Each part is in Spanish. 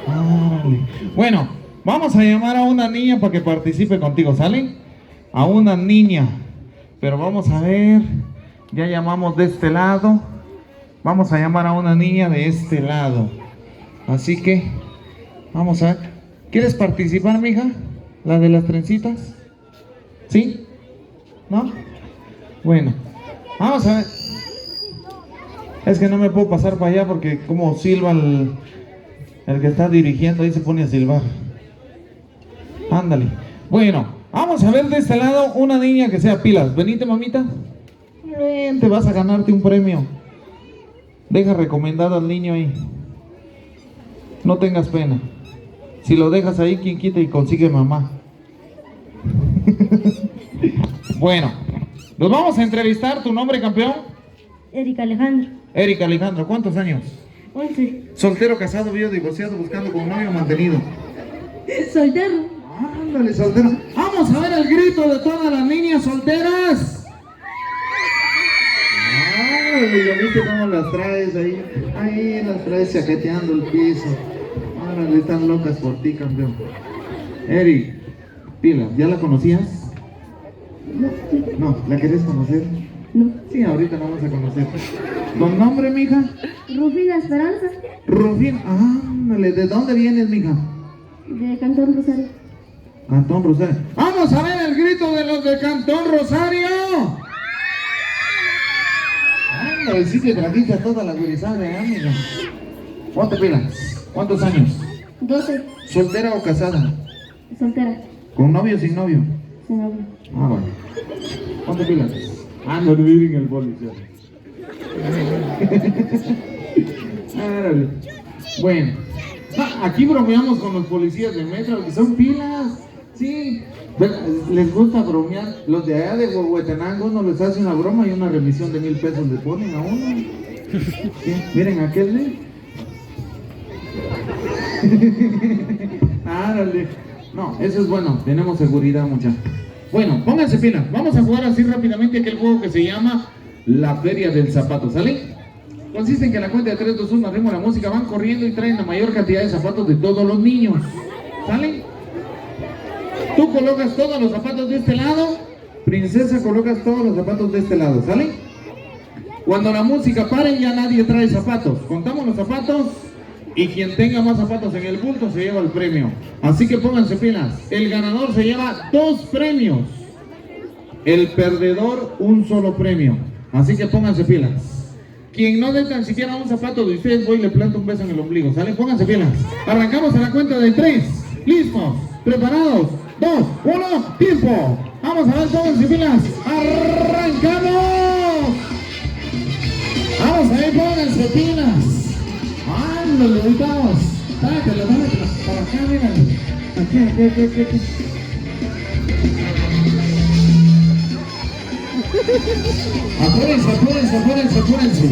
Ay. Bueno, vamos a llamar a una niña para que participe contigo, ¿sale? A una niña. Pero vamos a ver. Ya llamamos de este lado. Vamos a llamar a una niña de este lado. Así que, vamos a ver. ¿Quieres participar, mija? ¿La de las trencitas? ¿Sí? ¿No? Bueno, vamos a ver. Es que no me puedo pasar para allá porque como silba el que está dirigiendo, ahí se pone a silbar. Ándale. Bueno, vamos a ver de este lado una niña que sea pilas. Venite, mamita. Ven, te vas a ganarte un premio. Deja recomendado al niño ahí. No tengas pena. Si lo dejas ahí, quien quita y consigue mamá. Bueno, nos vamos a entrevistar. ¿Tu nombre, campeón? Erika Alejandro. Erika Alejandro, ¿cuántos años? 11. Soltero, casado, viudo, divorciado, buscando con novio, mantenido. Soltero. Ándale, soltero. Vamos a ver el grito de todas las niñas solteras. Ándale, ¿ya viste cómo las traes ahí? Ahí las traes chaqueteando el piso. Ándale, están locas por ti, campeón. Eri, pila, ¿ya la conocías? No, ¿la querés conocer? No. Sí, ahorita la vamos a conocer. ¿Con nombre, mija? Rufina Esperanza. Rufín, ándale, ¿de dónde vienes, mija? De Cantón Rosario. Cantón Rosario. ¡Vamos a ver el grito de los de Cantón Rosario! Ándale, sí que trajiste a toda la gurizada, amiga. Ponte pilas. ¿Cuántos años? 12. ¿Soltera o casada? Soltera. ¿Con novio o sin novio? Sin novio. Ah, bueno. Ponte pilas. No olviden el policía. Árale. Bueno, aquí bromeamos con los policías del metro, que son pilas. Sí, les gusta bromear. Los de allá de Huehuetenango no les hace una broma y una remisión de 1,000 pesos le ponen a uno. Sí, miren aquel de. Árale. No, eso es bueno, tenemos seguridad, muchachos. Bueno, pónganse pilas. Vamos a jugar así rápidamente aquel juego que se llama La Feria del Zapato, ¿sale? Consiste en que a la cuenta de 3, 2, 1, ritmo la música, van corriendo y traen la mayor cantidad de zapatos de todos los niños, ¿sale? Tú colocas todos los zapatos de este lado, princesa, colocas todos los zapatos de este lado, ¿sale? Cuando la música pare ya nadie trae zapatos. Contamos los zapatos y quien tenga más zapatos en el bulto se lleva el premio. Así que pónganse pilas. El ganador se lleva 2 premios. El perdedor un solo premio. Así que pónganse pilas. Quien no dé tan siquiera un zapato de ustedes, voy y le planto un beso en el ombligo. ¿Sale? Pónganse pilas. Arrancamos a la cuenta de 3. ¿Listos? ¿Preparados? 2, 1, tiempo. Vamos a ver, pónganse pilas. ¡Arrancamos! Vamos a ver, pónganse pilas. Ándale, ubicamos. Dátelo. Para acá, mira. Aquí. Apúrense. Vamos, apúrense.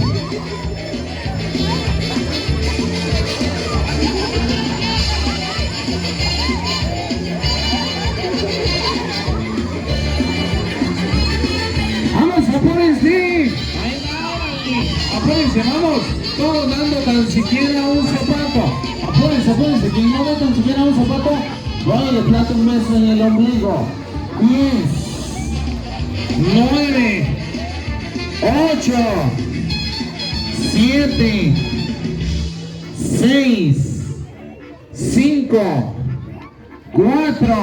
Apúrense, vamos. Todos dando tan siquiera un zapato. Apúrense. Quien no da tan siquiera un zapato, voy y le plato un beso en el ombligo. 10, 9, 8, 7, 6, 5, 4,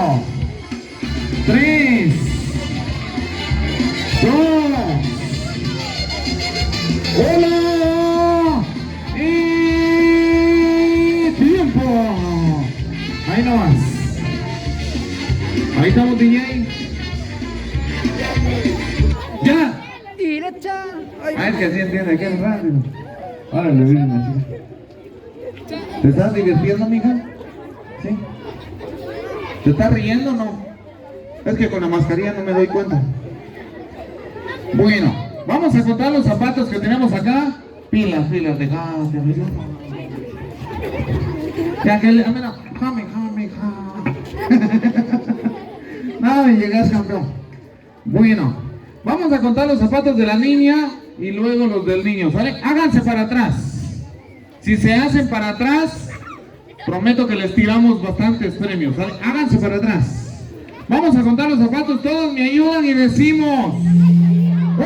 3, 2, 1 y tiempo. Ahí nomás. Ahí estamos, DJ. ¡Ya! Es que así entiende, que es rápido. Órale, miren así. ¿Te estás divirtiendo, mija? ¿Sí? ¿Te estás riendo o no? Es que con la mascarilla no me doy cuenta. Bueno, vamos a contar los zapatos que tenemos acá. Pilas de gas, ya que le... Mira, jame. Nada, me llegas, campeón. Bueno, vamos a contar los zapatos de la niña y luego los del niño, ¿sale? Háganse para atrás. Si se hacen para atrás, Prometo que les tiramos bastantes premios, ¿sale? Háganse para atrás. Vamos a contar los zapatos, todos me ayudan y decimos 1,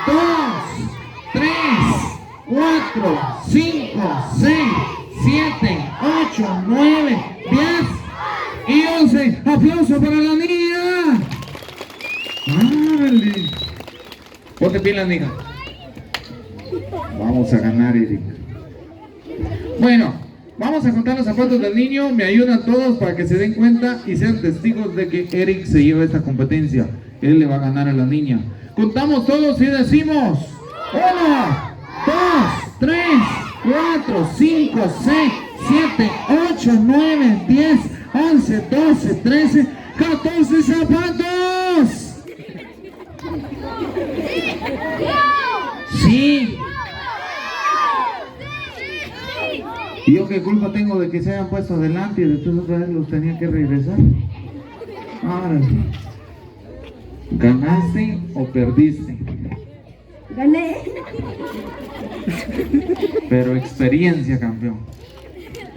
2, 3, 4, 5, 6, 7, 8, 9, 10 y 11. ¡Aplauso para la niña! ¡Árale! Ponte pilas, niña. Vamos a ganar, Eric. Bueno, vamos a contar los zapatos del niño. Me ayudan todos para que se den cuenta y sean testigos de que Eric se lleva esta competencia. Él le va a ganar a la niña. Contamos todos y decimos 1, 2, 3, 4, 5, 6, 7, 8, 9, 10, 11, 12, 13, 14 zapatos. Sí. ¿Y yo qué culpa tengo de que se hayan puesto adelante y después otra vez los tenía que regresar? Ahora, ¿ganaste o perdiste? Gané. Pero experiencia, campeón.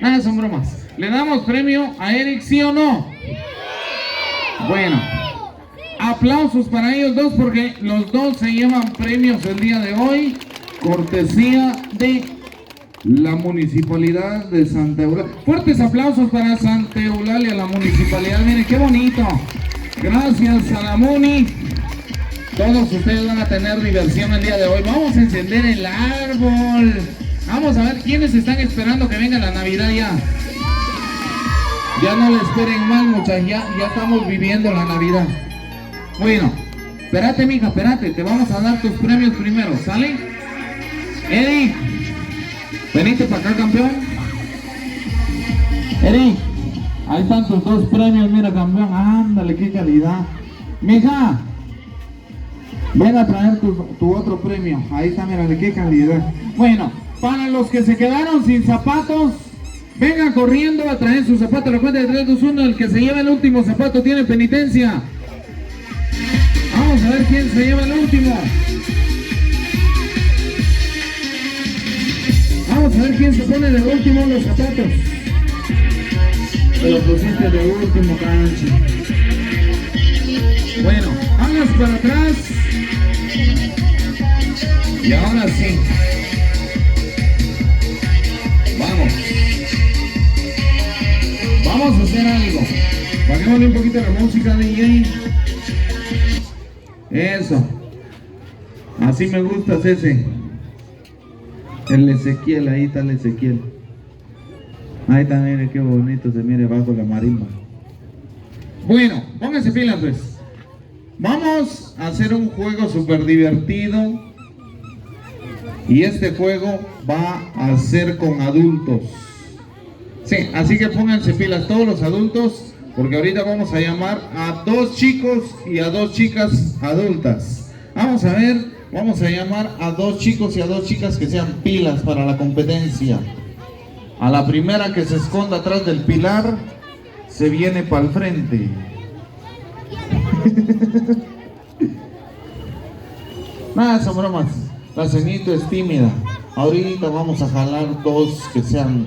Nada, son bromas. ¿Le damos premio a Eric, sí o no? Bueno, aplausos para ellos dos porque los dos se llevan premios el día de hoy, cortesía de la Municipalidad de Santa Eulalia. Fuertes aplausos para Santa Eulalia, la Municipalidad. Miren qué bonito. Gracias a la Muni. Todos ustedes van a tener diversión el día de hoy. Vamos a encender el árbol. Vamos a ver quiénes están esperando que venga la Navidad ya. Ya no le esperen mal, muchachos. Ya estamos viviendo la Navidad. Bueno, espérate, mija, espérate. Te vamos a dar tus premios primero, ¿sale? Eddie, venite para acá, campeón. Eddie, ahí están tus dos premios, mira, campeón. Ándale, qué calidad. Mija, ven a traer tu otro premio. Ahí está, mira, de qué calidad. Bueno, para los que se quedaron sin zapatos, vengan corriendo a traer sus zapatos. La cuenta de 3, 2, 1. El que se lleva el último zapato tiene penitencia. Vamos a ver quién se lleva el último. Vamos a ver quién se pone de último los zapatos. Te lo pusiste de último, cancho. Bueno, hagas para atrás. Y ahora sí. Vamos. Vamos a hacer algo. Bajémosle un poquito la música, DJ. Eso. Así me gusta, ese. El Ezequiel, ahí está el Ezequiel. Ahí está, mire qué bonito se mire bajo la marimba. Bueno, pónganse pilas pues. Vamos a hacer un juego súper divertido. Y este juego va a ser con adultos. Sí, así que pónganse pilas todos los adultos, porque ahorita vamos a llamar a 2 chicos y a 2 chicas adultas. Vamos a ver, vamos a llamar a 2 chicos y a 2 chicas que sean pilas para la competencia. A la primera que se esconda atrás del pilar, se viene para el frente. Nada, son bromas. La Cenito es tímida. Ahorita vamos a jalar 2 que sean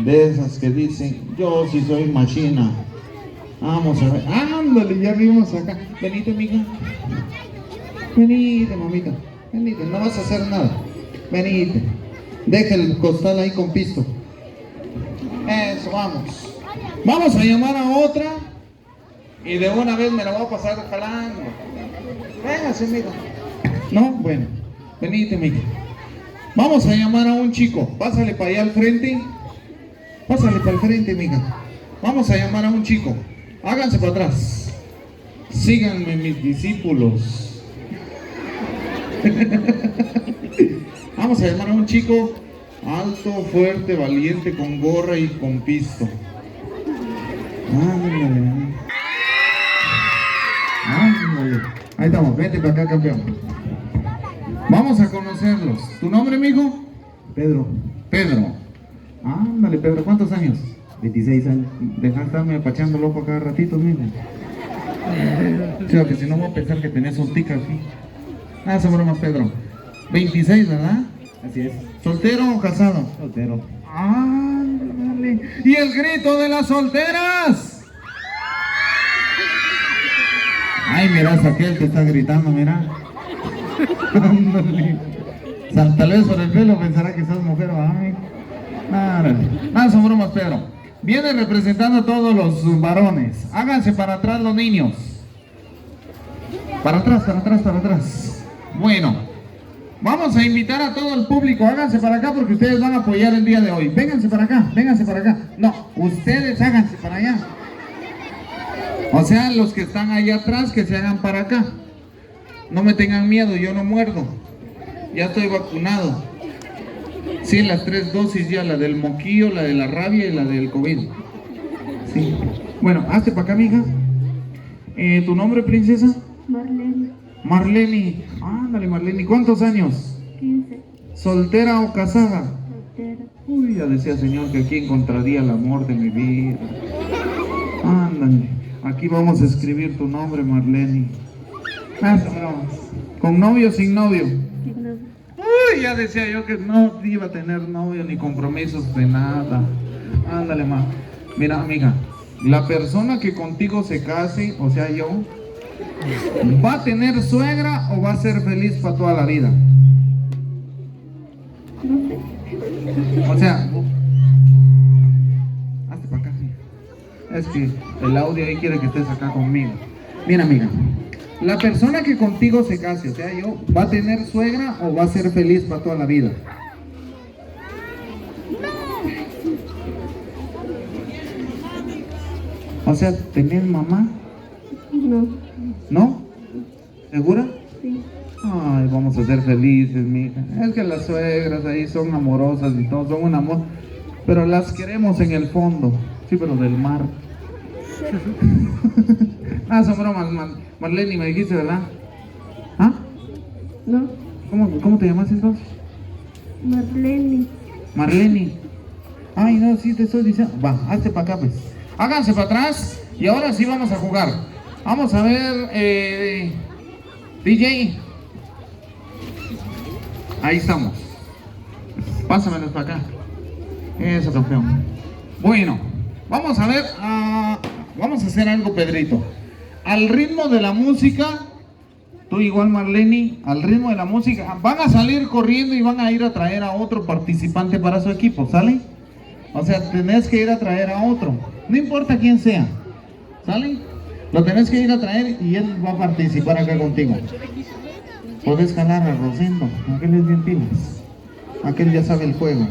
de esas que dicen, yo sí soy machina. Vamos a ver. Ándale, ya vimos acá. Venite, mija. Venite, mamita. Venite, no vas a hacer nada. Venite. Deja el costal ahí con pisto. Eso, vamos. Vamos a llamar a otra. Y de una vez me la voy a pasar jalando. Véngase, mija. No, bueno. Venite, mija. Vamos a llamar a un chico. Pásale para allá al frente. Pásale para el frente, mija. Vamos a llamar a un chico. Háganse para atrás. Síganme, mis discípulos. Vamos a llamar a un chico alto, fuerte, valiente, con gorra y con pisto. Ándale. Ándale. Ahí estamos, vete para acá, campeón. Vamos a conocerlos. ¿Tu nombre, mijo? Pedro. Pedro. Ándale, Pedro, ¿cuántos años? 26 años. Deja de estarme apachando loco cada ratito, mira. O sea, que si no voy a pensar que tenés un tic aquí. Ah, son bromas, Pedro. 26, ¿verdad? Así es. ¿Soltero o casado? Soltero. Ah, Y el grito de las solteras. Ay, mira, aquel que está gritando, mira. Tal vez por el pelo pensará que sos mujer, ay. Nada, son bromas, Pedro. Viene representando a todos los varones. Háganse para atrás los niños. Para atrás, para atrás, para atrás. Bueno, vamos a invitar a todo el público. Háganse para acá porque ustedes van a apoyar el día de hoy. Vénganse para acá, vénganse para acá. No, ustedes háganse para allá. O sea, los que están allá atrás que se hagan para acá. No me tengan miedo, yo no muerdo. Ya estoy vacunado. Sí, las 3 dosis ya, la del moquillo, la de la rabia y la del COVID. Sí. Bueno, hazte para acá, mija. ¿Tu nombre, princesa? Marlene. Marlene. Ándale, Marlene. ¿Cuántos años? 15. ¿Soltera o casada? Soltera. Uy, ya decía Señor que aquí encontraría el amor de mi vida. Ándale. Aquí vamos a escribir tu nombre, Marlene. ¿Con novio o sin novio? Sin novio. Uy, ya decía yo que no iba a tener novio ni compromisos de nada. Ándale, ma. Mira, amiga, la persona que contigo se case, o sea, yo, ¿va a tener suegra o va a ser feliz para toda la vida? No sé. O sea, hazte para acá. Es que el audio ahí quiere que estés acá conmigo. Mira, amiga, la persona que contigo se case, o sea, yo, ¿va a tener suegra o va a ser feliz para toda la vida? O sea, ¿tenés mamá? No. ¿No? ¿Segura? Sí. Ay, vamos a ser felices, mija. Es que las suegras ahí son amorosas y todo, son un amor, pero las queremos en el fondo. Sí, pero del mar. Son bromas, Marlene, me dijiste, ¿verdad? ¿Ah? No. ¿Cómo te llamas entonces? Marlene. Marlene. Ay, no, sí te estoy diciendo. Va, hazte para acá, pues. Háganse para atrás y ahora sí vamos a jugar. Vamos a ver, DJ. Ahí estamos. Pásamelos para acá. Eso, campeón. Bueno, vamos a ver, vamos a hacer algo, Pedrito. Al ritmo de la música, tú igual, Marlene, al ritmo de la música, van a salir corriendo y van a ir a traer a otro participante para su equipo, ¿sale? O sea, tenés que ir a traer a otro, no importa quién sea, ¿sale? Lo tenés que ir a traer y él va a participar acá contigo. Podés jalar a Rosendo, aquel es bien pilas, aquel ya sabe el juego.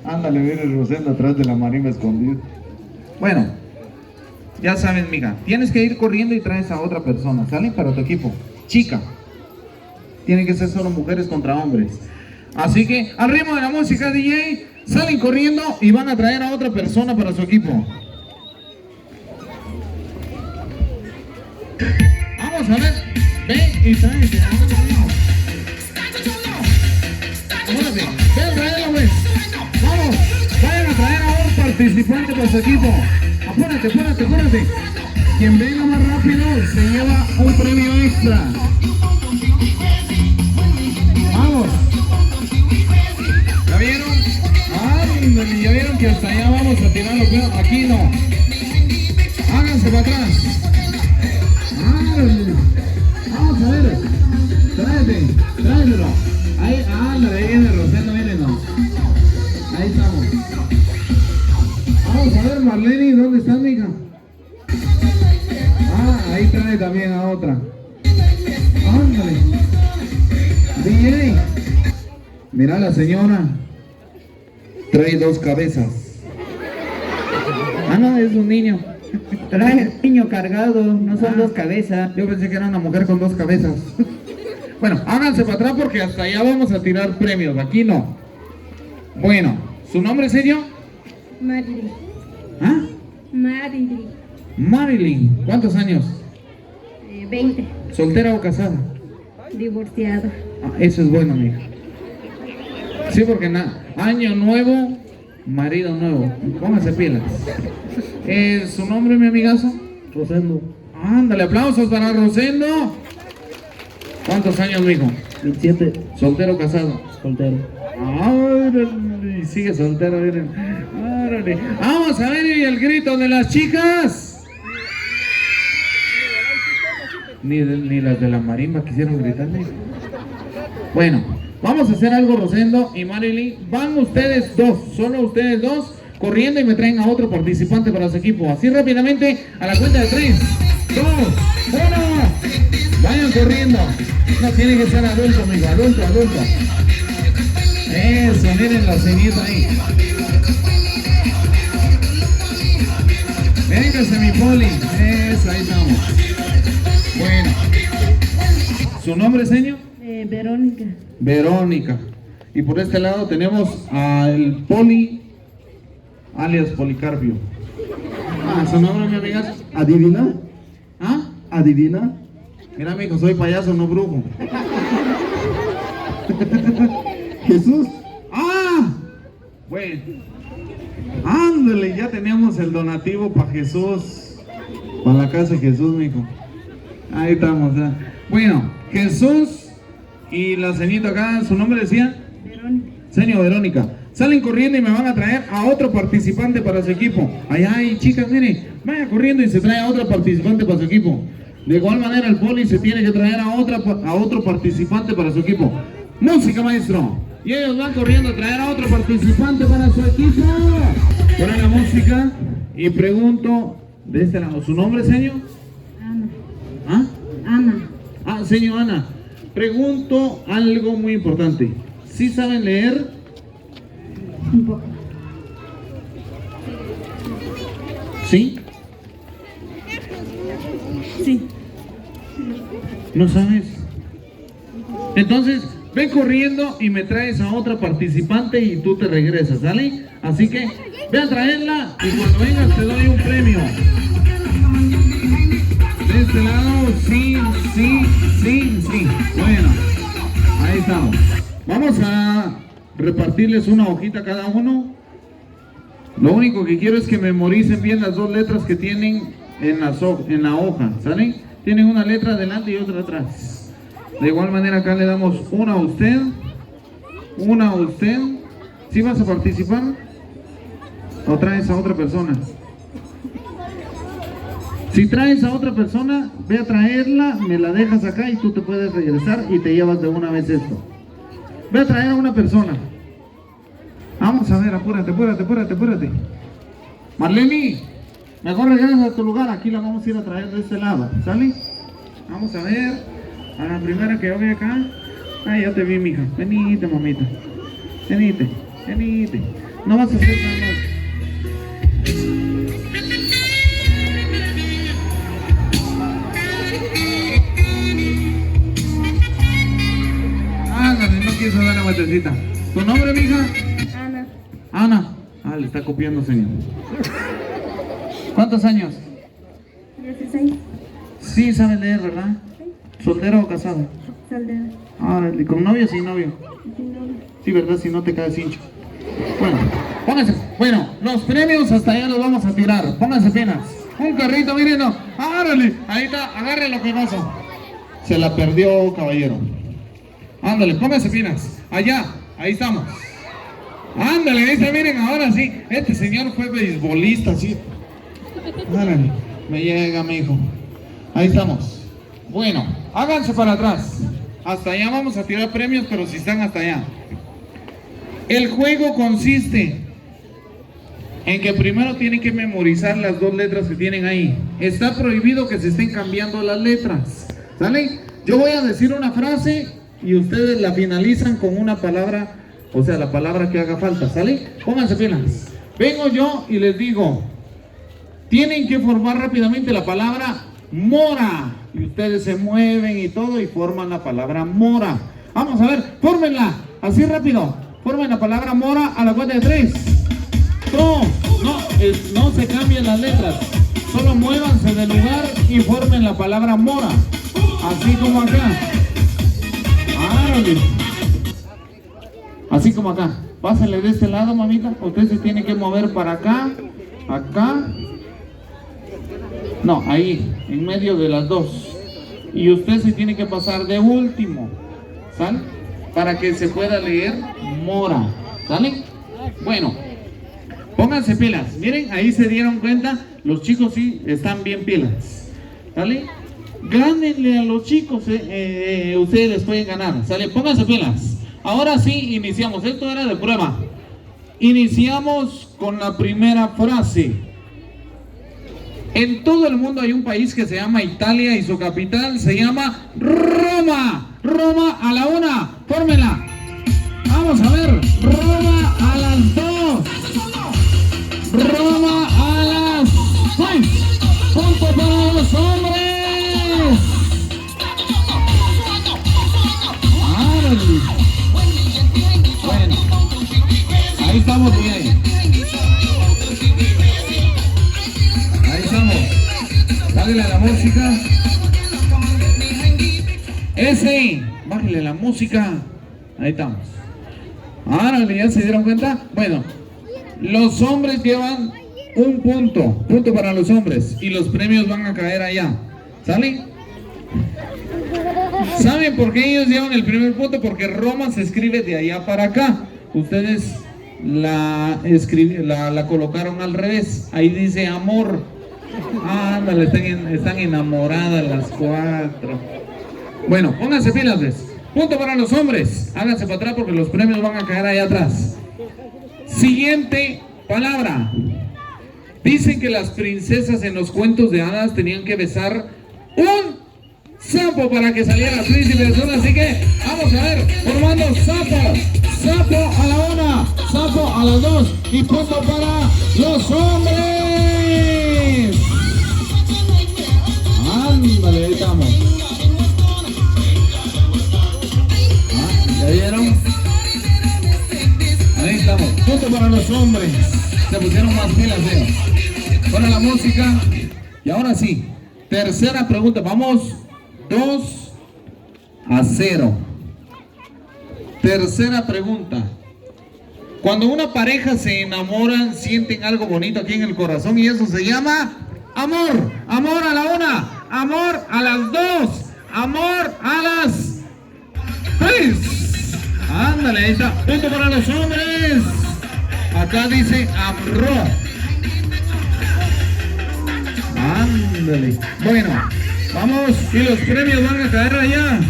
Ándale, viene el Rosendo atrás de la marimba escondido. Bueno, ya saben, mija, tienes que ir corriendo y traes a otra persona, ¿sale? Para tu equipo, chica. Tienen que ser solo mujeres contra hombres. Así que, al ritmo de la música, DJ, salen corriendo y van a traer a otra persona para su equipo. Vamos a ver, ven y tráete. Apúrate, ven, tráela, pues. Vamos, vayan a traer a un participante para su equipo. Apúrate, apúrate, apúrate. Quien venga más rápido se lleva un premio extra. Vamos. ¿Ya vieron? Ándale, ya vieron que hasta allá vamos a tirar los dedos. Aquí no. Háganse para atrás. Ándale. Vamos a ver. Tráetelo. Ahí, ándale, ahí viene Rosendo, mírenlo. Ahí estamos. Vamos a ver, Marlene, ¿dónde está, mija? Ahí trae también a otra. Ándale. DJ. Mira la señora. Trae 2 cabezas. No, es un niño. Trae el niño cargado, no son 2 cabezas. Yo pensé que era una mujer con 2 cabezas. Bueno, háganse para atrás porque hasta allá vamos a tirar premios. Aquí no. Bueno, ¿su nombre es serio? Marilyn. ¿Ah? Marilyn. Marilyn. ¿Cuántos años? 20. ¿Soltera o casada? Divorciada. Eso es bueno, amiga. Sí, porque año nuevo, marido nuevo. Pónganse pilas. ¿Su nombre, mi amigazo? Rosendo, Ándale, aplausos para Rosendo. ¿Cuántos años, mijo? 27, ¿Soltero o casado? soltero. Órale, sigue soltero, miren. Órale. Vamos a ver y el grito de las chicas. Ni las de la marimba quisieron gritarle. Bueno, vamos a hacer algo, Rosendo y Marilyn. Van ustedes dos, solo ustedes dos, corriendo y me traen a otro participante para su equipo. Así rápidamente, a la cuenta de 3, 2, 1. Vayan corriendo. No tiene que ser adulto, amigo. Adulto. Eso, miren la ceñita ahí. Véngase, mi Poli. Eso, ahí estamos. Bueno. ¿Su nombre, señor? Verónica. Verónica. Y por este lado tenemos al Poli, alias Policarpio. ¿Su nombre, mi amiga? ¿Adivina? ¿Ah? ¿Adivina? Mira, amigo, soy payaso, no brujo. Jesús. ¡Ah! Bueno. Ándale, ya tenemos el donativo para Jesús. Para la casa de Jesús, mijo. Ahí estamos, ya. Bueno, Jesús y la señorita acá, ¿su nombre decía? Verónica. Señor Verónica. Salen corriendo y me van a traer a otro participante para su equipo. Allá hay chicas, miren, vaya corriendo y se trae a otro participante para su equipo. De igual manera el Poli se tiene que traer a otro participante para su equipo. Música, maestro. Y ellos van corriendo a traer a otro participante para su equipo. Ponen la música y pregunto de este lado, ¿su nombre, señor? Ana. ¿Ah? Ana. Ah, señor Ana. Pregunto algo muy importante. ¿Sí saben leer? Un poco. ¿Sí? Sí. ¿No sabes? Entonces, ven corriendo y me traes a otra participante y tú te regresas, ¿sale? Así que, ve a traerla y cuando vengas te doy un premio. De este lado, sí. Bueno, ahí estamos. Vamos a repartirles una hojita a cada uno. Lo único que quiero es que memoricen bien las dos letras que tienen en la hoja, ¿sale? Tienen una letra adelante y otra atrás. De igual manera acá le damos una a usted. ¿Sí vas a participar? ¿O traes a otra persona? Si traes a otra persona, ve a traerla, me la dejas acá y tú te puedes regresar y te llevas de una vez esto. Ve a traer a una persona. Vamos a ver, apúrate. Marlene, mejor regresas a tu lugar, aquí la vamos a ir a traer de este lado, ¿sale? Vamos a ver, a la primera que yo ve acá. Ay, ya te vi, mija. Venite, mamita. Venite. No vas a hacer nada más. Ándale, no quiso dar la vueltecita. ¿Tu nombre, mija? Ana. Ana. Ah, le está copiando, señor. ¿Cuántos años? 16. Sí, sabe leer, ¿verdad? ¿Soltero o casado? Soldada. Árale, ¿con novio o sin novio? Sin novio. Sí, ¿verdad? Si no te caes hincho. Bueno, pónganse. Bueno, los premios hasta allá los vamos a tirar. Pónganse pilas. Un carrito, miren, no. Árale, ahí está, agarre lo que pasó. Se la perdió, caballero. Ándale, pónganse pilas. Allá, ahí estamos. Ándale, ahí está, miren, ahora sí. Este señor fue beisbolista, sí. Árale, me llega, mi hijo. Ahí estamos. Bueno, háganse para atrás. Hasta allá vamos a tirar premios, pero si están hasta allá. El juego consiste en que primero tienen que memorizar las dos letras que tienen ahí. Está prohibido que se estén cambiando las letras, ¿sale? Yo voy a decir una frase y ustedes la finalizan con una palabra, o sea, la palabra que haga falta, ¿sale? Pónganse pilas. Vengo yo y les digo, tienen que formar rápidamente la palabra mora. Y ustedes se mueven y todo y forman la palabra mora. Vamos a ver, fórmenla, así rápido. Formen la palabra mora a la cuenta de 3. No se cambien las letras. Solo muévanse del lugar y formen la palabra mora. Así como acá. ¡Árale! Así como acá. Pásenle de este lado, mamita. Usted se tiene que mover para acá. Acá. No, ahí. En medio de las dos. Y usted se tiene que pasar de último. ¿Sale? para que se pueda leer mora. ¿Sale? Bueno, pónganse pilas. Miren, ahí se dieron cuenta, los chicos sí están bien pilas. ¿Sale? Gánenle a los chicos, ustedes les pueden ganar. ¿Sale? Pónganse pilas. Ahora sí, iniciamos. Esto era de prueba. Iniciamos con la primera frase. En todo el mundo hay un país que se llama Italia y su capital se llama Roma. Roma a la 1, fórmela. Vamos a ver, Roma a las 2. Roma a las 6. Punto para los hombres. Bueno, ahí estamos bien. Ahí estamos. Bájale la música. Ese, bájale la música. Ahí estamos. Ahora ya se dieron cuenta. Bueno, los hombres llevan un punto para los hombres y los premios van a caer allá. ¿Sale? ¿Saben por qué ellos llevan el primer punto? Porque Roma se escribe de allá para acá. Ustedes la colocaron al revés. Ahí dice amor. Ándale, están enamoradas las 4. Bueno, pónganse pilas, ¿ves? Punto para los hombres. Háganse para atrás porque los premios van a caer allá atrás. Siguiente palabra. Dicen que las princesas en los cuentos de hadas tenían que besar un sapo para que saliera el príncipe azul. Así que vamos a ver, formando sapo. Sapo a la 1, sapo a las 2 y punto para los hombres. Ándale, ahí estamos. ¿Ya vieron? Ahí estamos, punto para los hombres. Se pusieron más pilas, Pon la música. Y ahora sí, tercera pregunta. Vamos 2-0. Tercera pregunta. Cuando una pareja se enamoran, sienten algo bonito aquí en el corazón y eso se llama amor. Amor a la 1, amor a las 2, amor a las 3. Ándale, ahí está. Punto para los hombres. Acá dice amor. Ándale. Bueno, vamos y los premios van a caer allá.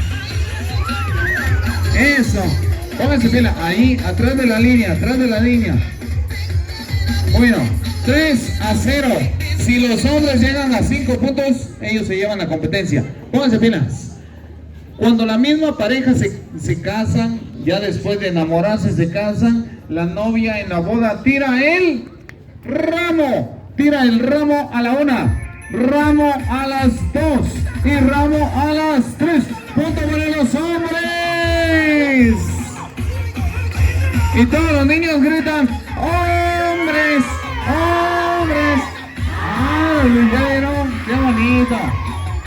Eso. Pónganse pila. Ahí, atrás de la línea, Bueno, 3-0. Si los hombres llegan a 5 puntos, ellos se llevan la competencia. Pónganse pilas. Cuando la misma pareja se casan, ya después de enamorarse se casan, la novia en la boda tira el ramo a la 1, ramo a las 2 y ramo a las 3. Punto para los hombres. Y todos los niños gritan hombres, hombres. ¿Ya vieron? ¡Qué bonito!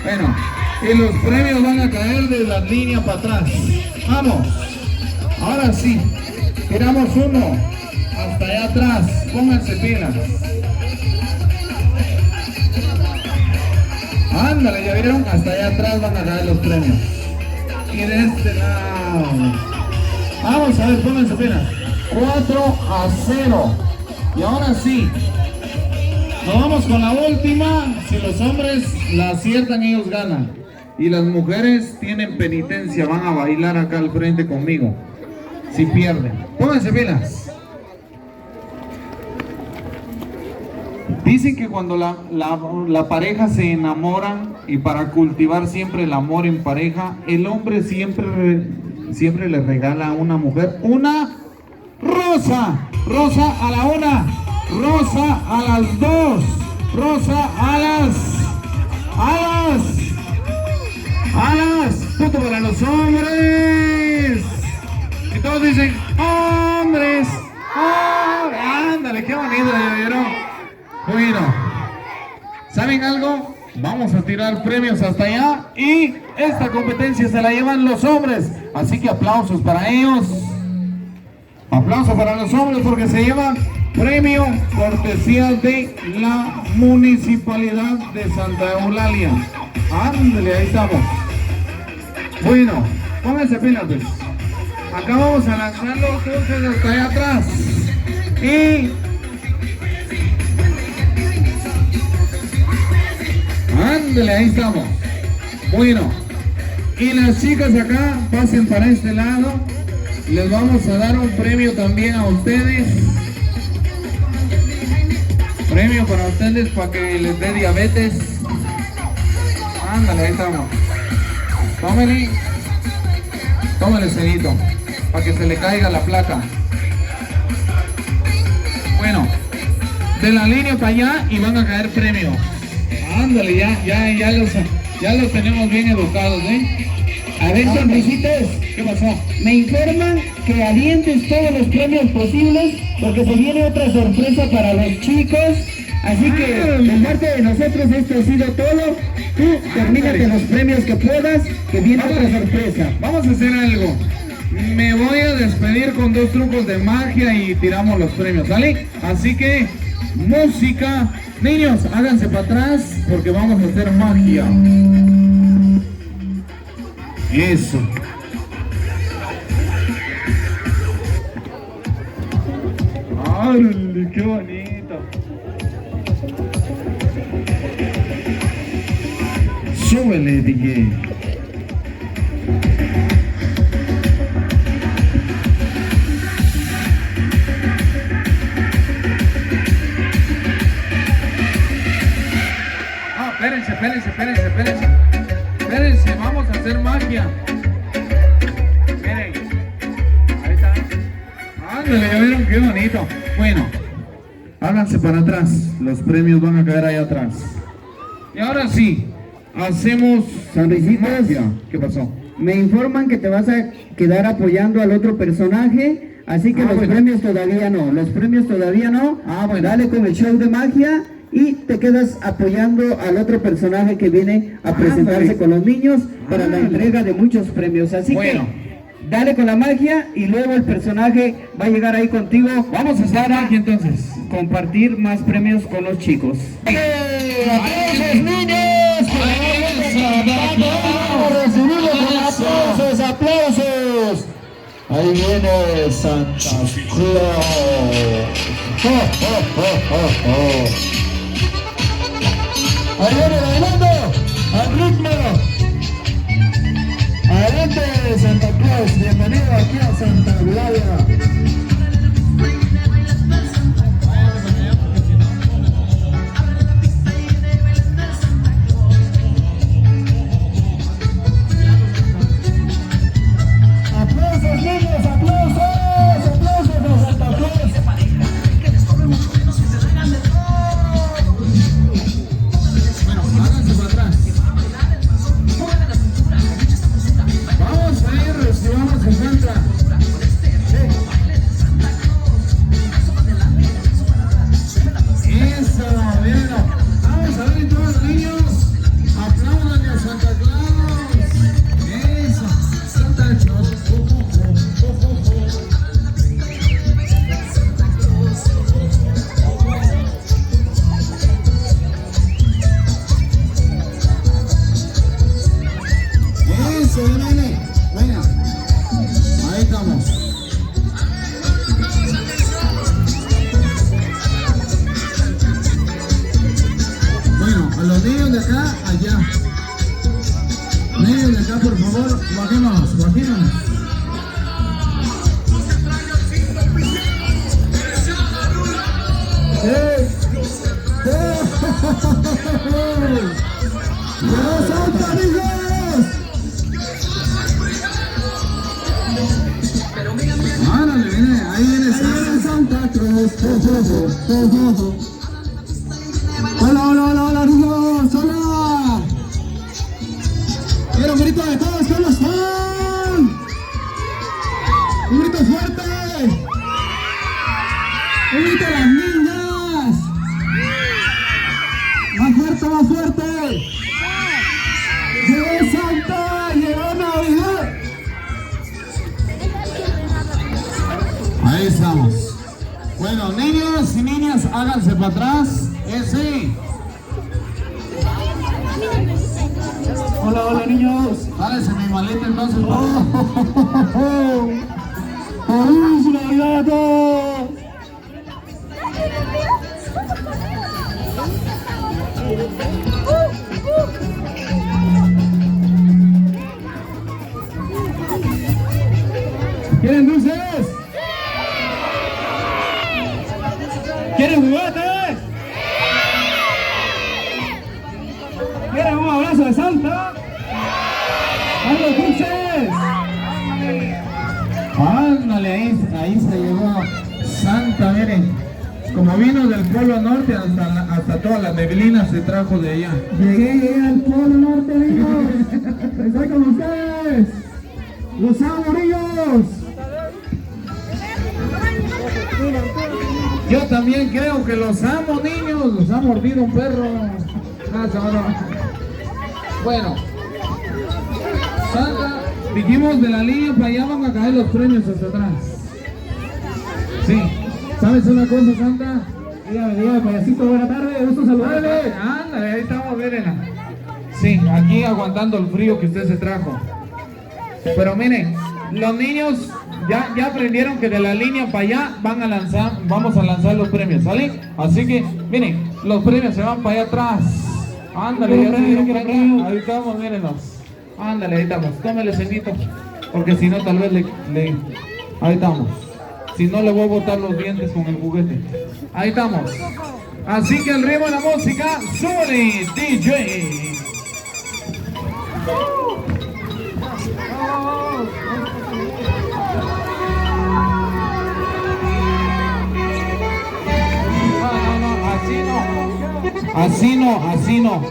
Bueno, y los premios van a caer de la línea para atrás. Vamos. Ahora sí. Tiramos uno. Hasta allá atrás. Pónganse pilas. Ándale, ¿ya vieron? Hasta allá atrás van a caer los premios. Y de este lado. Vamos a ver, pónganse pilas. 4-0. Y ahora sí. Nos vamos con la última. Si los hombres la aciertan, ellos ganan. Y las mujeres tienen penitencia. Van a bailar acá al frente conmigo. Si pierden. Pónganse pilas. Dicen que cuando la pareja se enamoran y para cultivar siempre el amor en pareja, el hombre siempre le regala a una mujer una rosa. Rosa a la 1. Rosa a las 2, rosa a las, punto para los hombres. Y todos dicen, hombres, ándale, qué bonito, ¿ya vieron? Bueno, ¿saben algo? Vamos a tirar premios hasta allá y esta competencia se la llevan los hombres. Así que aplausos para ellos. Aplausos para los hombres porque se llevan premio cortesía de la Municipalidad de Santa Eulalia. Ándale, ahí estamos. Bueno, pónganse pilas. Acá vamos a lanzar los dulces hasta allá atrás. Y ándale, ahí estamos. Bueno, y las chicas acá pasen para este lado. Les vamos a dar un premio también a ustedes. Premio para ustedes para que les dé diabetes. Ándale, ahí estamos. Tómele. Tómale, cenito, para que se le caiga la placa. Bueno, de la línea para allá y van a caer premios. Ándale, ya los tenemos bien educados, ¿eh? A ver, sonrisitas. ¿Qué pasó? Me informan que avientes todos los premios posibles porque se viene otra sorpresa para los chicos. Así que, de parte de nosotros, esto ha sido todo. Tú termínate los premios que puedas, que viene otra sorpresa. Vamos a hacer algo. Me voy a despedir con 2 trucos de magia y tiramos los premios, ¿sale? Así que, música. Niños, háganse para atrás porque vamos a hacer magia. Eso. ¡Ay, qué bonito! Súbele, DJ. Espérense, vamos a hacer magia. Miren, ahí está. Ándale, ya vieron qué bonito. Bueno, háganse para atrás, los premios van a caer ahí atrás. Y ahora sí, hacemos Sonrisitas. magia. ¿Qué pasó? Me informan que te vas a quedar apoyando al otro personaje, así que los bueno. premios todavía no. Los premios todavía no. Bueno. Dale con el show de magia y te quedas apoyando al otro personaje que viene a presentarse Ándale. con los niños para la Ándale. entrega de muchos premios. Así Bueno. que dale con la magia y luego el personaje va a llegar ahí contigo. Vamos a hacer magia entonces. Compartir más premios con los chicos. ¡Aplausos, niños! ¡Aplausos, aplausos! Ahí viene Santa Claus. ¡Oh, oh, oh, oh, oh! Ahí viene bailando al ritmo. Adelante, Santa Claus. Bienvenido aquí a Santa Eulalia. ¡Aplausos, niños! ¡Aplausos! ¡Aplausos a Santa Claus! Bueno, háganse para atrás. Vamos a ir, recibamos el Santa. Eso, bien. Vamos a ver todos los niños. Aplaudan a Santa Claus. Eso, Santa Claus. Eso, nene. Venga. Ahí estamos. Bueno, a los niños de acá, allá. Niños de acá, por favor, bajémonos, bajémonos. ¡Llegó Santa, amigos! Árale, viene, ahí viene Santa. Santa Cruz. Hola, hola, hola, hola, niños. Hola. Quiero un grito de todos, ¿cómo están? Un grito fuerte. Un grito de las niñas. Más fuerte, más fuerte. Llegó Santa, llegó Navidad. Ahí estamos. Bueno, niños y niñas, háganse para atrás. Ese. Hola, hola niños. Jálese mi maleta entonces. ¡Feliz Navidad a todos! ¿Quieren dulces? ¿Quieren juguetes? ¿Quieren un abrazo de Santa? ¡A los dulces! Ándale, ahí se llegó Santa, miren. Como vino del Polo Norte hasta todas las neblinas se trajo de allá. Llegué al Polo Norte, amigos. Estoy con ustedes. Los amorillos. Yo también creo que los amo, niños. Los ha mordido un perro. Bueno, Santa, dijimos de la línea para allá van a caer los premios hasta atrás. Sí. ¿Sabes una cosa, Santa? Dígame, payasito, buena tarde, gusto saludarle. Ándale, ahí estamos, mírenla. Sí, aquí aguantando el frío que usted se trajo. Pero miren, los niños ya aprendieron que de la línea para allá vamos a lanzar los premios, ¿sale? Así que, miren, los premios se van para allá atrás. Ándale, ya se dieron cuenta. Ahí estamos, mírenos. Ándale, ahí estamos. Tómele ceñito, porque si no tal vez ahí estamos. Si no le voy a botar los dientes con el juguete. Ahí estamos. Así que al ritmo de la música, súbele, DJ. Así no.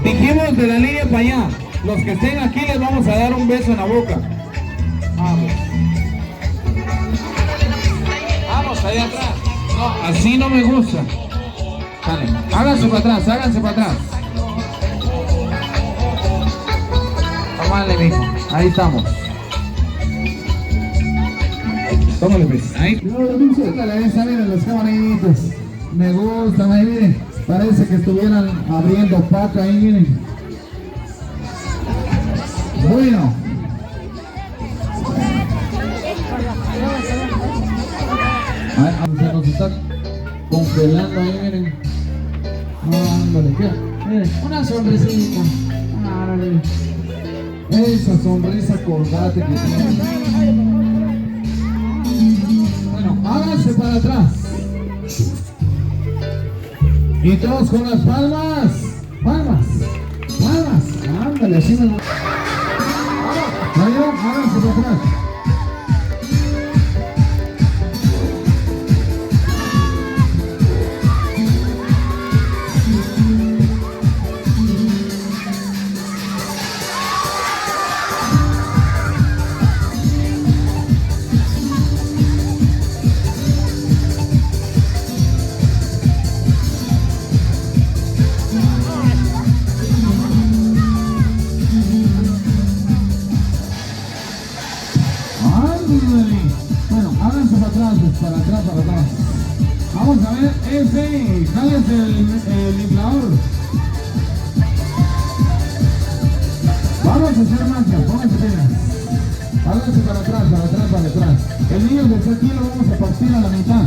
Dijimos de la línea para allá. Los que estén aquí les vamos a dar un beso en la boca. Vamos allá atrás. No, así no me gusta. Vale, háganse para atrás. Tómale, mijo. Ahí estamos. Tómale, pues. Ahí. Ándale, esa, miren los camaritos. Me gustan, ahí miren. Parece que estuvieran abriendo paca ahí, miren. Bueno. Se nos está congelando ahí, miren. Ándale, ¿qué? Miren, una sonrisita. Ándale. Esa sonrisa colgate que tiene. Bueno, háganse para atrás. Y todos con las palmas. Palmas. Ándale, así me gusta. Háganse para atrás. Bueno, háganse para atrás. Vamos a ver, jálense el inflador. Vamos a hacer magia, pónganse pilas. Háganse para atrás. El niño que está aquí lo vamos a partir a la mitad.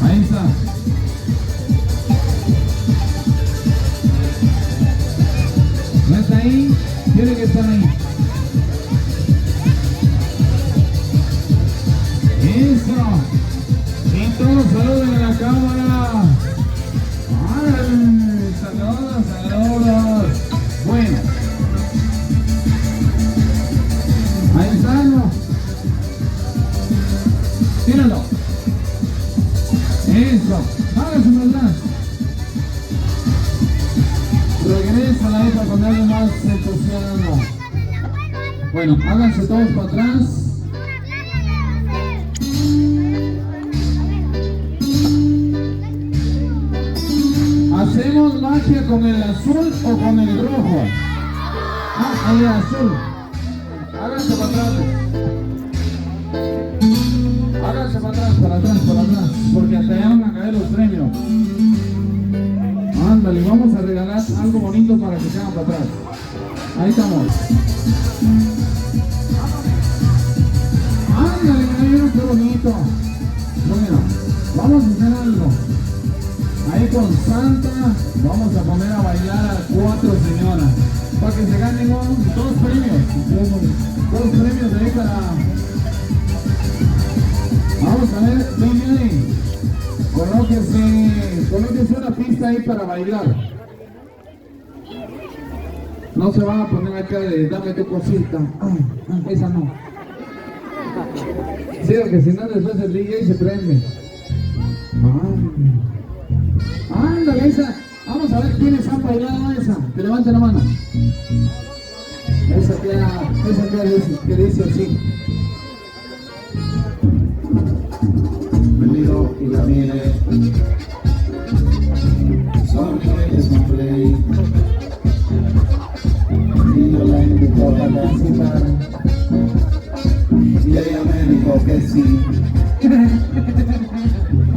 Ahí está. ¿No está ahí? Tiene que estar ahí. Eso. Y todos saluden a la cámara. ¡Ay! Saludos. Bueno. Ahí está, ¿no? Tíralo. Eso. Háganse para atrás. Regresa a la época con algo más entusiasmo. Bueno, háganse todos para atrás. ¿Hacemos magia con el azul o con el rojo? El azul. Háganse para atrás. Háganse para atrás, porque hasta allá van a caer los premios. Ándale, vamos a regalar algo bonito para que se hagan para atrás. Ahí estamos. Ándale, miren qué bonito. Bueno, vamos a hacer algo. Ahí con Santa vamos a poner a bailar a 4 señoras para que se ganen 2 premios. 2 premios de ahí para... Vamos a ver, DJ, colóquese una pista ahí para bailar. No se van a poner acá de dame tu cosita. Esa no. Sí, porque si no después el DJ se prende. Ándale, esa. Vamos a ver quiénes han bailado esa. Que levanten la mano. Esa que dice así. Venido y la mire. Sonríe, sonríe. Y yo la invito a participar. Y ella me dijo que sí.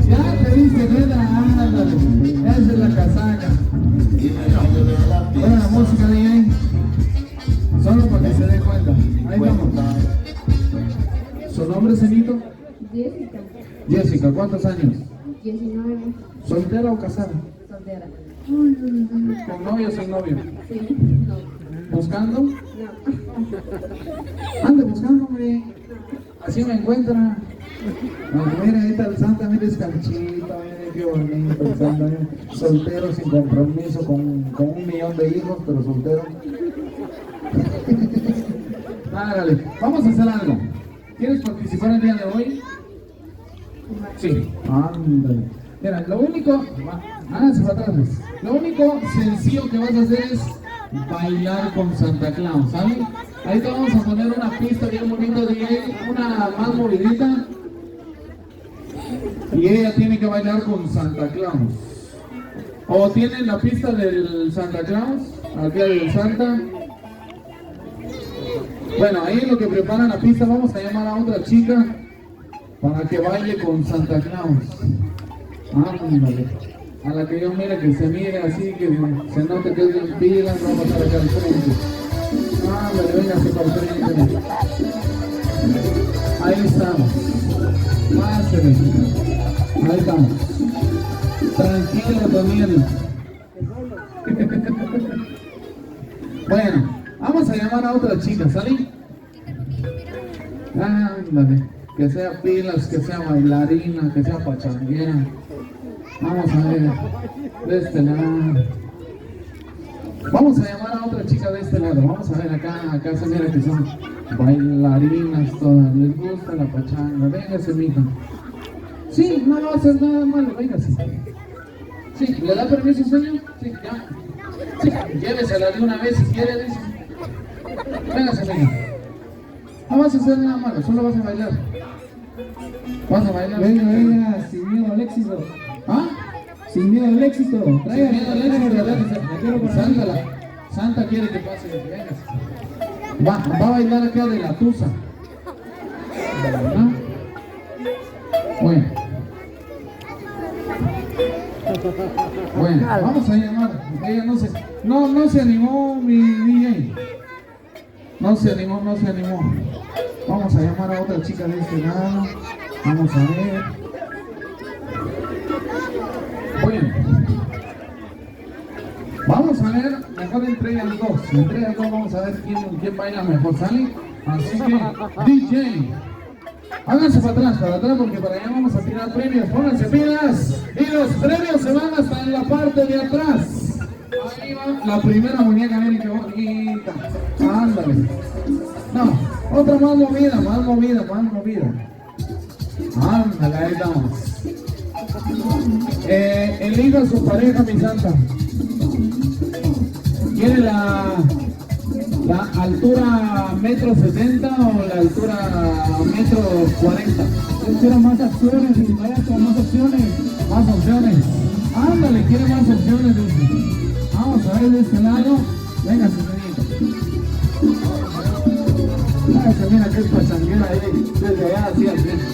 Ya te dice, nena, ándale. Esa es la casaca. Bueno, la música de ahí. Solo para que se dé cuenta. Ahí vamos. ¿Su nombre, Cenito? Jessica. Jessica, ¿cuántos años? 19. ¿Soltera o casada? Soltera. ¿Con novio o sin novio? Sí. No. ¿Buscando? No. Ande buscando, hombre. Así me encuentra. Mira, ahí está el Santa, mira es canchito, mira qué bonito el Santa, mira. Soltero, sin compromiso, con 1 millón de hijos, pero soltero. Dale, vamos a hacer algo. ¿Quieres participar el día de hoy? Sí. Ándale. Mira, lo único, háganse para atrás. Lo único sencillo que vas a hacer es bailar con Santa Claus, ¿sale? Ahí te vamos a poner una pista bien bonita de él, una más movidita. Y ella tiene que bailar con Santa Claus. O tienen la pista del Santa Claus, aquí del Santa. Bueno, ahí en lo que preparan la pista vamos a llamar a otra chica para que baile con Santa Claus. Ándale. A la que yo mire que se mire así, que se note que es bien pila, no va a estar acá al frente. Ándale, véngase para el frente. Ahí estamos. Pásele. Ahí estamos. Tranquilo también. Bueno, vamos a llamar a otra chica, ¿sale? Ándale. Que sea pilas, que sea bailarina, que sea pachanguera. Vamos a ver, de este lado. Vamos a llamar a otra chica de este lado. Vamos a ver acá se mira que son bailarinas todas. Les gusta la pachanga. Véngase, mija. Sí, no va a hacer nada malo, véngase. Sí, ¿le da permiso, señor? Sí, ya. Sí, llévesela de una vez si quiere, dice. Véngase, mija. No vas a hacer nada malo, solo vas a bailar. Vas a bailar. Venga, sin miedo al éxito. ¿Ah? Sin miedo al éxito. Sin miedo al éxito, Santa quiere que pase, véngase. Va a bailar acá de la tusa. ¿Ah? Bueno, vamos a llamar. Ella no se animó, mi DJ. No se animó. Vamos a llamar a otra chica de este lado. Vamos a ver. Bueno, vamos a ver, mejor entre ellas dos. Vamos a ver quién baila mejor, ¿sale? Así que, DJ, háganse para atrás, porque para allá vamos a tirar premios. Pónganse pilas y los premios se van hasta en la parte de atrás. Ahí va la primera muñeca, miren qué bonita. Ándale. No, otra más movida. Ándale, ahí estamos. Elija su pareja, mi Santa. ¿Quiere la altura 1,70 m o la altura 1,40 m? Yo quiero más acciones y vaya con más opciones. Más opciones. Ándale, quiere más opciones, dice. Vamos a ver de este lado. Venga, señorita. Mira que es pachanguera ahí, desde allá así al frente.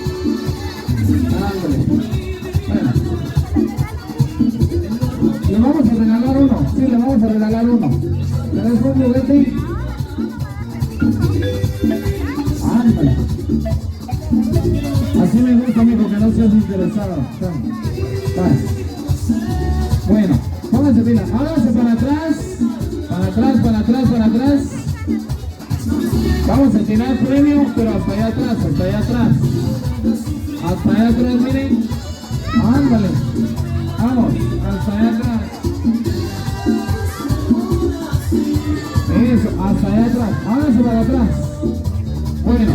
Ándale. Bueno. Le vamos a regalar uno. Sí, le vamos a regalar uno. ¿Tenés un juguete? Ándale. Así me gusta, amigo, que no seas interesado. Vale. Bueno, pónganse pila. Háganse para atrás. Para atrás, para atrás, para atrás. Vamos a tirar premio, pero hasta allá atrás, hasta allá atrás. Hasta allá atrás, miren. Ándale. Vamos, hasta allá atrás. Eso, hasta allá atrás. Háganse para atrás. Bueno.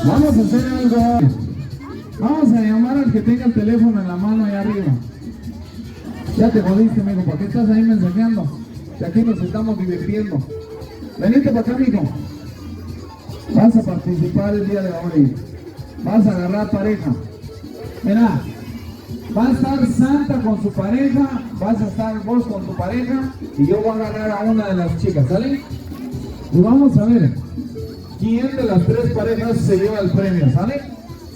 Vamos a hacer algo. Vamos a llamar al que tenga el teléfono en la mano ahí arriba. Ya te jodiste, amigo. ¿Por qué estás ahí mensajeando? Si aquí nos estamos divirtiendo. Venite para acá, amigo. Vas a participar el día de hoy. Vas a agarrar pareja. Mira, va a estar Santa con su pareja, vas a estar vos con tu pareja y yo voy a agarrar a una de las chicas, ¿sale? Y vamos a ver quién de las tres parejas se lleva el premio, ¿sale?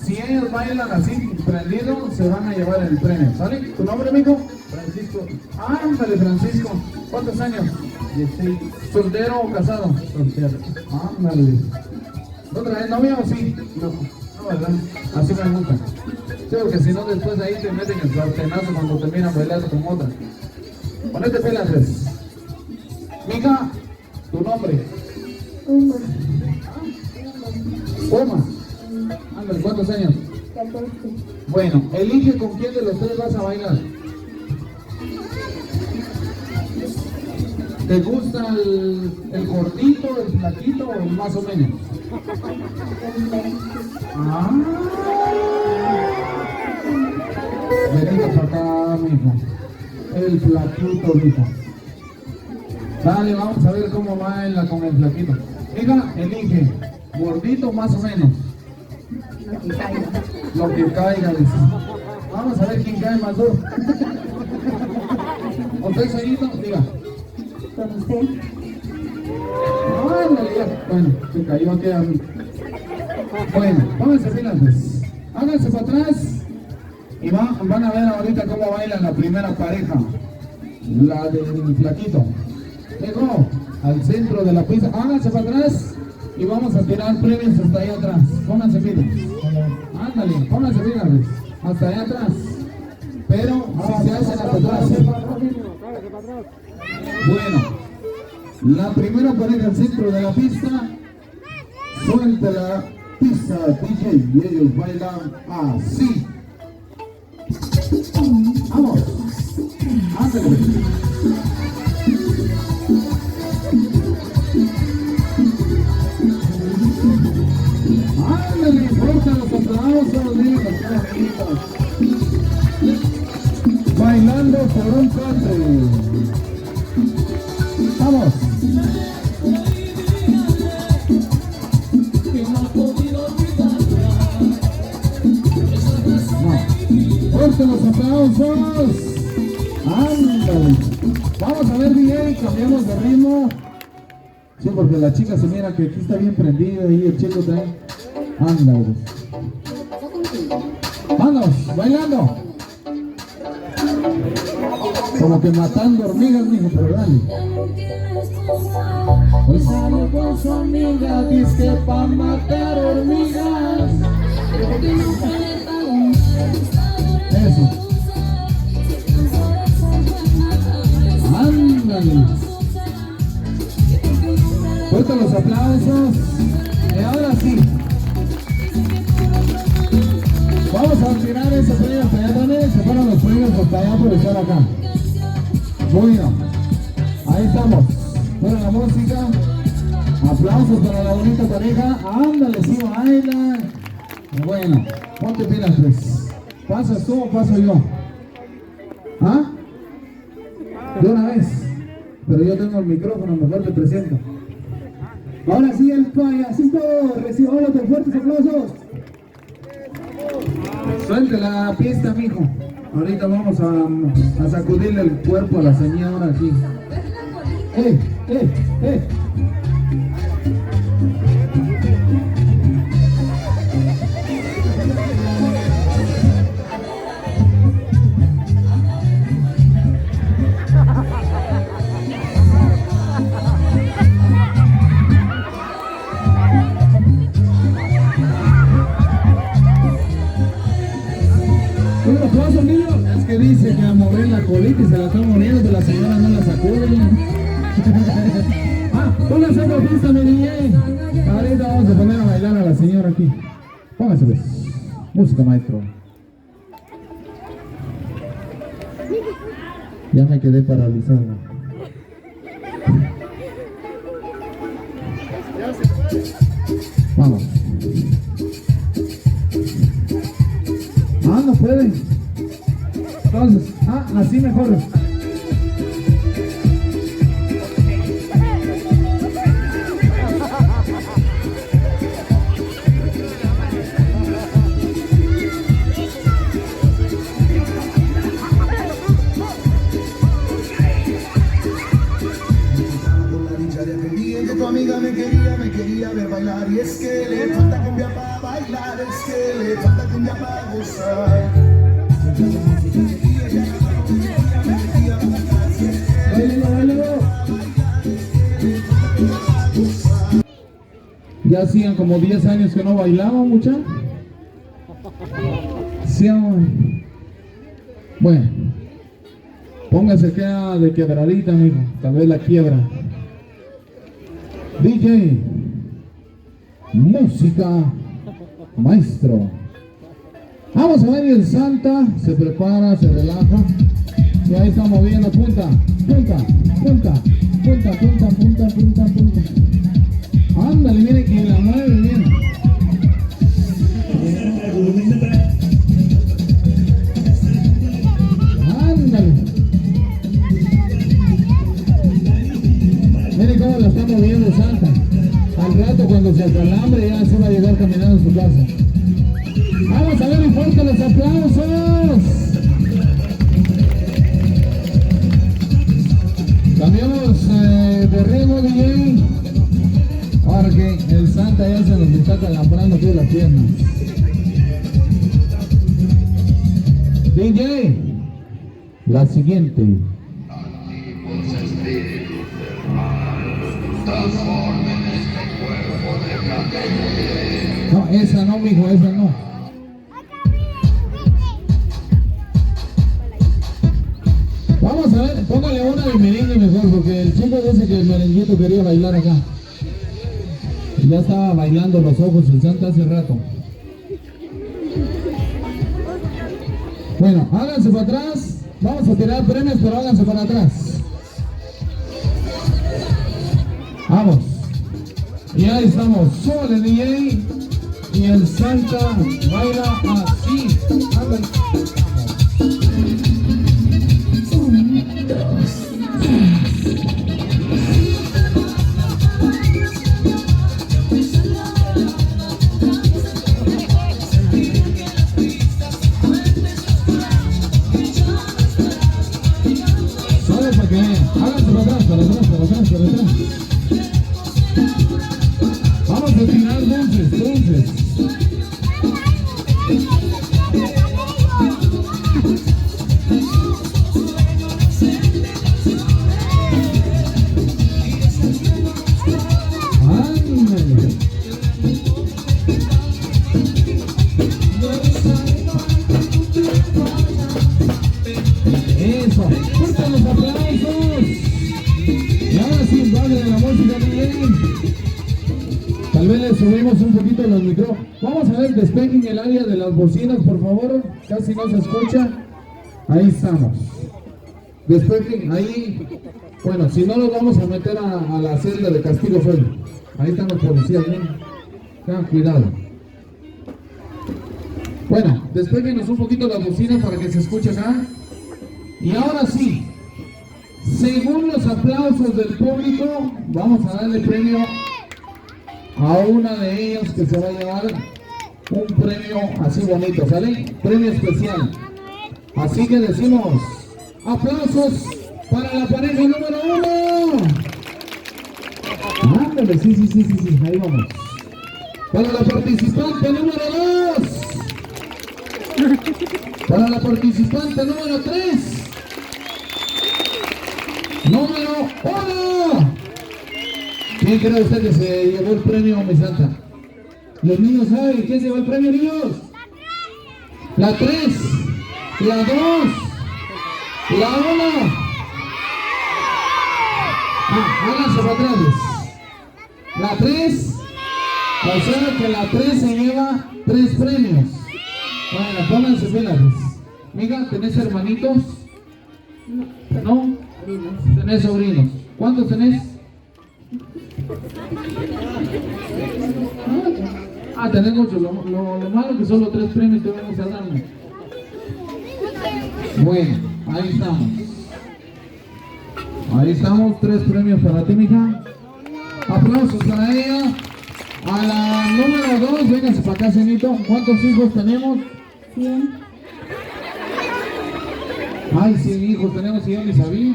Si ellos bailan así, prendido, se van a llevar el premio, ¿sale? ¿Tu nombre, amigo? Francisco. Ándale, Francisco. ¿Cuántos años? 16. ¿Soltero o casado? Soltero. Ándale. ¿No traes novia o sí? No, ¿verdad? Así me gusta. Sí, porque si no después ahí te meten el sartenazo cuando terminan bailando con otra. Ponete pelas, pues. Mija, tu nombre. Uma. Oma. Ándale, ¿cuántos años? 14. Bueno, elige con quién de los tres vas a bailar. ¿Te gusta el gordito, el flaquito o el más o menos? Ah. Venite para acá, mijo. El flaquito, mijo. Dale, vamos a ver cómo baila con el flaquito. Mira, elige. Gordito más o menos. Lo que caiga. Lo que caiga, dice. Vamos a ver quién cae más duro. ¿Usted seguido? Diga. Con usted. Ándale, ya. Bueno, se cayó aquí a mí. Bueno, pónganse pilas, pues. Háganse para atrás. Y van a ver ahorita cómo baila la primera pareja. La del flaquito. Llegó al centro de la pista. Háganse para atrás. Y vamos a tirar premios hasta allá atrás. Pónganse pilas. Ándale, pónganse pilas, pues. Hasta allá atrás. Pero si se hacen hasta atrás. Bueno, la primera pareja al centro de la pista, suelta la pista, DJ, y ellos bailan así. Vamos, ándale. Ándale, fuerte los aplausos, miren los amiguitos. Bailando por un country. Vamos. Fuerte los aplausos. Ándale. Vamos a ver, DJ, cambiamos de ritmo. Sí, porque la chica se mira que aquí está bien prendida y el chico también. Ándale. Vamos, bailando. Como que matando hormigas, mijo, pero dale. Hoy salió con su amiga, dice que pa' matar hormigas. Eso. Ándale. Fuerte los aplausos. Y ahora sí. Vamos a tirar ese premio hasta allá también. Se fueron los premios hasta allá por estar acá. Bueno, ahí estamos. Fuera la música. Aplausos para la bonita pareja. Ándale, sí, baila. Bueno, ponte pilas, pues. ¿Pasas tú o paso yo? ¿Ah? De una vez. Pero yo tengo el micrófono, mejor te presento. Ahora sí, el payasito. Recibamos los fuertes aplausos. Suelte la pista, mijo. Ahorita vamos a sacudirle el cuerpo a la señora aquí. ¡Eh! Un aplauso, niño. Es que dice que a mover la colita y se la está moviendo, pero la señora no la sacude. Póngase otra pista, mi DJ. Ahorita vamos a poner a bailar a la señora aquí. Póngase, pues. Música, maestro. Ya me quedé paralizado. Vamos. No puede. Entonces, así mejor. Tu amiga me quería ver bailar. Y es que le falta cumbia para bailar, es que le falta cumbia para gozar. Ya hacían como 10 años que no bailaba, mucha. Sí, bueno, póngase acá de quebradita, amigo. Tal vez la quiebra. DJ, música, maestro. Vamos a ver, el Santa se prepara, se relaja. Y ahí está moviendo punta, punta, punta, punta, punta, punta, punta, punta. Ándale, mire que la mueve bien. Ándale. Mire cómo la está moviendo Santa. Al rato cuando se acalambre ya se va a llegar caminando a su casa. Vamos a ver un fuerte los aplausos. Cambiamos de ritmo, DJ. Porque el Santa ya se nos está calambrando aquí las piernas. DJ, la siguiente. No, esa no, mijo, esa no. Vamos a ver, póngale una de merengue mejor, porque el chico dice que el merenguito quería bailar acá. Ya estaba bailando los ojos el Santa hace rato. Bueno, háganse para atrás. Vamos a tirar premios, pero háganse para atrás. Vamos. Y ahí estamos. Súbale, DJ. Y el Santa baila así. Ándale. Vamos a tirar dulces. Eso, fuertes los aplausos. Y ahora sí, vale de la música, DJ. Tal vez le subimos un poquito los micrófonos. Vamos a ver, despeguen el área de las bocinas, por favor. Casi no se escucha. Ahí estamos. Despeguen ahí. Bueno, si no los vamos a meter a la celda de castigo feo. Ahí están los policías, ¿no? Tengan cuidado. Bueno, despéguenos un poquito las bocinas para que se escuche acá. Y ahora sí, según los aplausos del público, vamos a darle premio a una de ellas que se va a llevar un premio así bonito, ¿sale? Premio especial. Así que decimos, aplausos para la pareja número 1. Ándale, sí, ahí vamos. Para la participante número 2. Para la participante número 3. Número 1. ¿Quién cree usted que se llevó el premio, mi Santa? Los niños saben quién se llevó el premio, niños. La 3. la 2, la 1. Háganse para atrás. La 3, o sea que la 3 se lleva 3 premios. Bueno, pónganse pilas. Mija, ¿tenés hermanitos? ¿No? ¿Tenés sobrinos? ¿Cuántos tenés? Tenés muchos. Lo malo que solo 3 premios te vamos a dar. Bueno, ahí estamos. Ahí estamos, 3 premios para ti, mija. Aplausos para ella. A la número 2, véngase para acá, Cenito. ¿Cuántos hijos tenemos? 100. Ay, 100 hijos tenemos y yo ni sabía.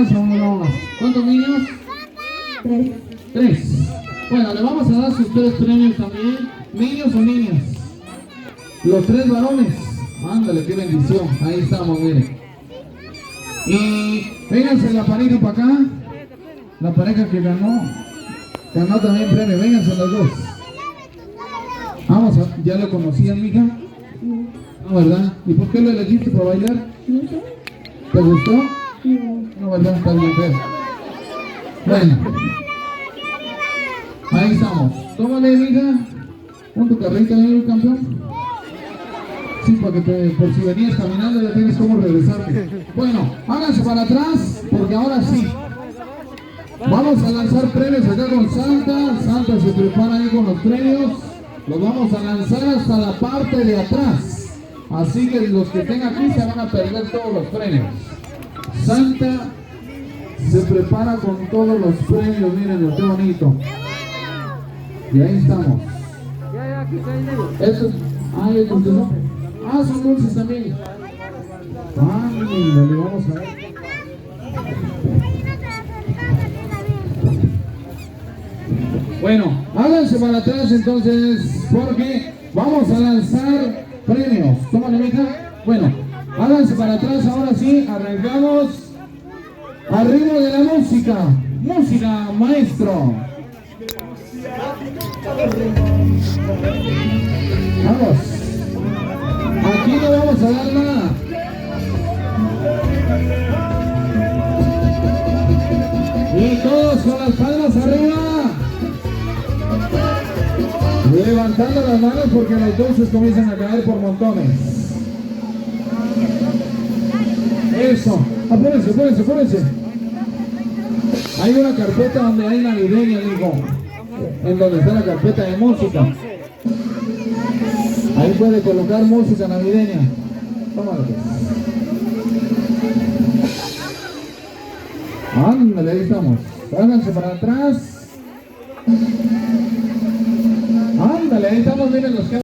Son bromas. ¿Cuántos niños? 3. 3. Bueno, le vamos a dar sus 3 premios también. ¿Niños o niñas? Los 3 varones. Ándale, qué bendición. Ahí estamos, miren. Y vénganse la pareja para acá. La pareja que ganó también premio. Vénganse los 2. Vamos, ¿ya lo conocían, mija? No, ¿verdad? ¿Y por qué lo elegiste para bailar? No sé. ¿Te gustó? No. No, ¿verdad? Está bien feo. Bueno. Ahí estamos. Tómale, mija. Pon tu carrito ahí, campeón. Sí, para que por si venías caminando ya tienes cómo regresarte. Bueno, háganse para atrás, porque ahora sí. Vamos a lanzar premios acá con Santa. Santa se prepara ahí con los premios. Los vamos a lanzar hasta la parte de atrás. Así que los que estén aquí se van a perder todos los premios. Santa se prepara con todos los premios. Miren, qué bonito. Y ahí estamos. Estos, estos son. Son dulces también. Dale, vamos a ver. Bueno, háganse para atrás entonces, porque vamos a lanzar premios. Tómale, mija. Bueno, háganse para atrás, ahora sí, arrancamos. Al ritmo de la música. Música, maestro. Vamos. Aquí no vamos a dar nada. Y todos con las palmas arriba. Levantando las manos porque los dulces comienzan a caer por montones. Eso. Apúrense, apúrense, apúrense. Hay una carpeta donde hay navideña, digo. En donde está la carpeta de música. Ahí puede colocar música navideña. Tómalo. Ándale, ahí estamos. Háganse para atrás. Ándale, ahí estamos, miren los que